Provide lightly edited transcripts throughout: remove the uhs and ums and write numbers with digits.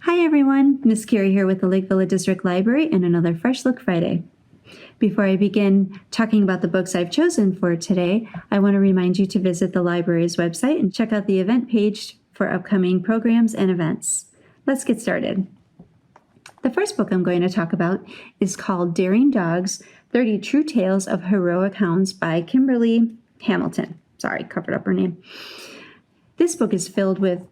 Hi everyone, Miss Carrie here with the Lakeville District Library and another Fresh Look Friday. Before I begin talking about the books I've chosen for today, I want to remind you to visit the library's website and check out the event page for upcoming programs and events. Let's get started. The first book I'm going to talk about is called Daring Dogs, 30 True Tales of Heroic Hounds by Kimberlie Hamilton. Sorry, covered up her name. This book is filled with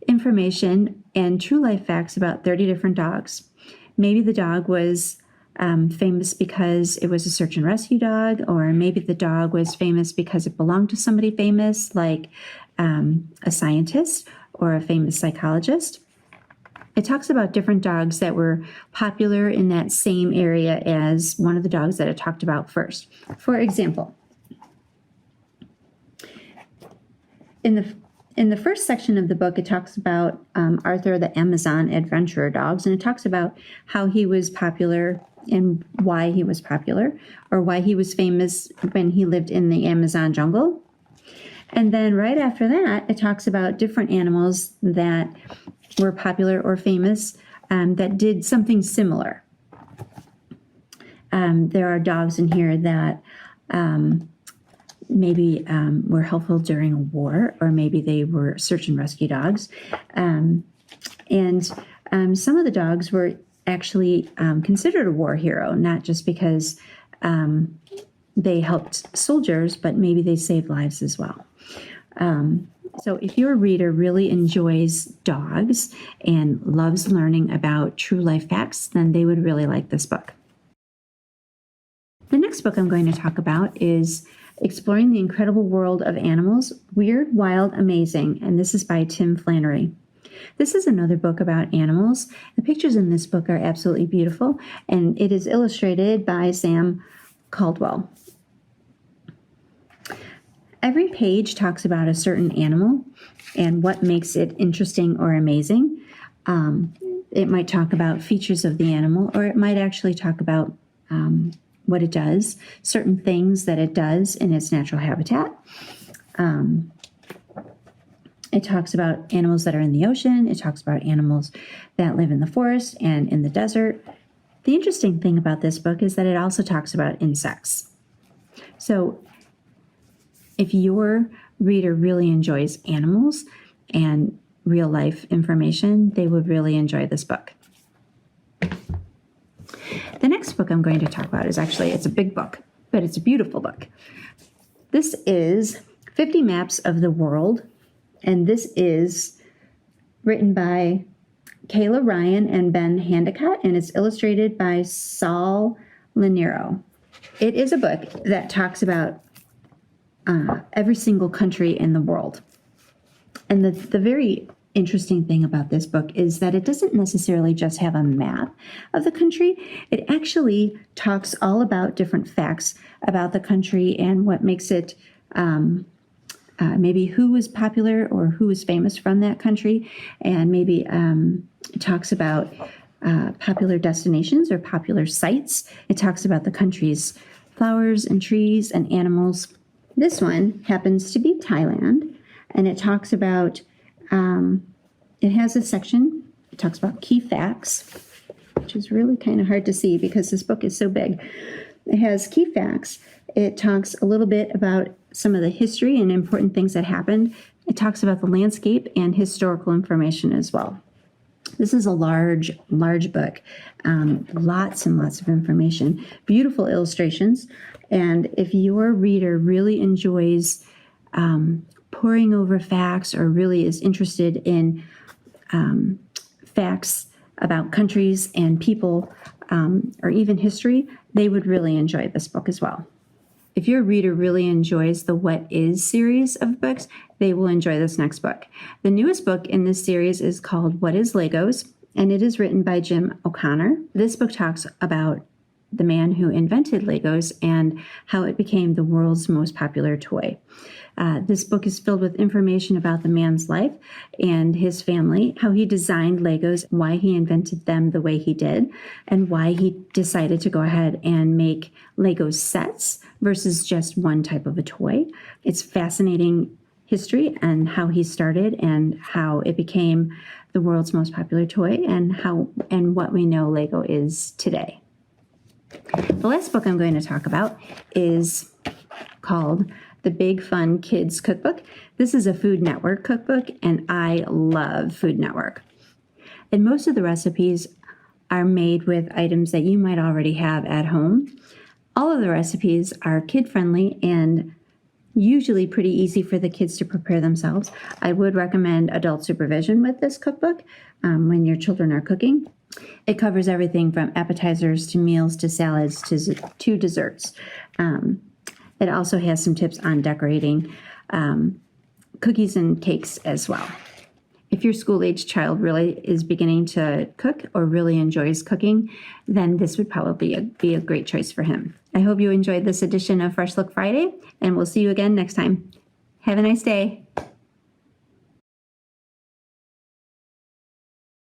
information and true life facts about 30 different dogs. Maybe the dog was famous because it was a search and rescue dog, or maybe the dog was famous because it belonged to somebody famous, like a scientist or a famous psychologist. It talks about different dogs that were popular in that same area as one of the dogs that it talked about first. For example, in the first section of the book, it talks about Arthur the Amazon adventurer dogs, and it talks about how he was popular and why he was popular, or why he was famous when he lived in the Amazon jungle. And then right after that, it talks about different animals that were popular or famous that did something similar. There are dogs in here that maybe were helpful during a war, or maybe they were search and rescue dogs. And some of the dogs were actually considered a war hero, not just because they helped soldiers, but maybe they saved lives as well. So if your reader really enjoys dogs and loves learning about true life facts, then they would really like this book. The next book I'm going to talk about is Exploring the Incredible World of Animals, Weird, Wild, Amazing, and this is by Tim Flannery. This is another book about animals. The pictures in this book are absolutely beautiful, and it is illustrated by Sam Caldwell. Every page talks about a certain animal and what makes it interesting or amazing. It might talk about features of the animal, or it might actually talk about what it does, certain things that it does in its natural habitat. It talks about animals that are in the ocean. It talks about animals that live in the forest and in the desert. The interesting thing about this book is that it also talks about insects. So if your reader really enjoys animals and real life information, they would really enjoy this book. The next book I'm going to talk about is it's a big book, but it's a beautiful book. This is 50 Maps of the World, and this is written by Kayla Ryan and Ben Handicott, and it's illustrated by Saul Laniero. It is a book that talks about every single country in the world. And the very interesting thing about this book is that it doesn't necessarily just have a map of the country. It actually talks all about different facts about the country and what makes it, maybe who was popular or who was famous from that country, and maybe it talks about popular destinations or popular sites. It talks about the country's flowers and trees and animals. This one happens to be Thailand, and it talks about it has a section, it talks about key facts, which is really kind of hard to see because this book is so big. It has key facts. It talks a little bit about some of the history and important things that happened. It talks about the landscape and historical information as well. This is a large book, lots and lots of information, beautiful illustrations. And if your reader really enjoys poring over facts, or really is interested in facts about countries and people, or even history, they would really enjoy this book as well. If your reader really enjoys the What Is series of books, they will enjoy this next book. The newest book in this series is called What Is Legos, and it is written by Jim O'Connor. This book talks about the man who invented Legos and how it became the world's most popular toy. This book is filled with information about the man's life and his family, how he designed Legos, why he invented them the way he did, and why he decided to go ahead and make Lego sets versus just one type of a toy. It's fascinating history and how he started and how it became the world's most popular toy and what we know Lego is today. The last book I'm going to talk about is called The Big Fun Kids Cookbook. This is a Food Network cookbook, and I love Food Network. And most of the recipes are made with items that you might already have at home. All of the recipes are kid-friendly and usually pretty easy for the kids to prepare themselves. I would recommend adult supervision with this cookbook when your children are cooking. It covers everything from appetizers to meals to salads to desserts. It also has some tips on decorating cookies and cakes as well. If your school-age child really is beginning to cook or really enjoys cooking, then this would probably be a great choice for him. I hope you enjoyed this edition of Fresh Look Friday, and we'll see you again next time. Have a nice day.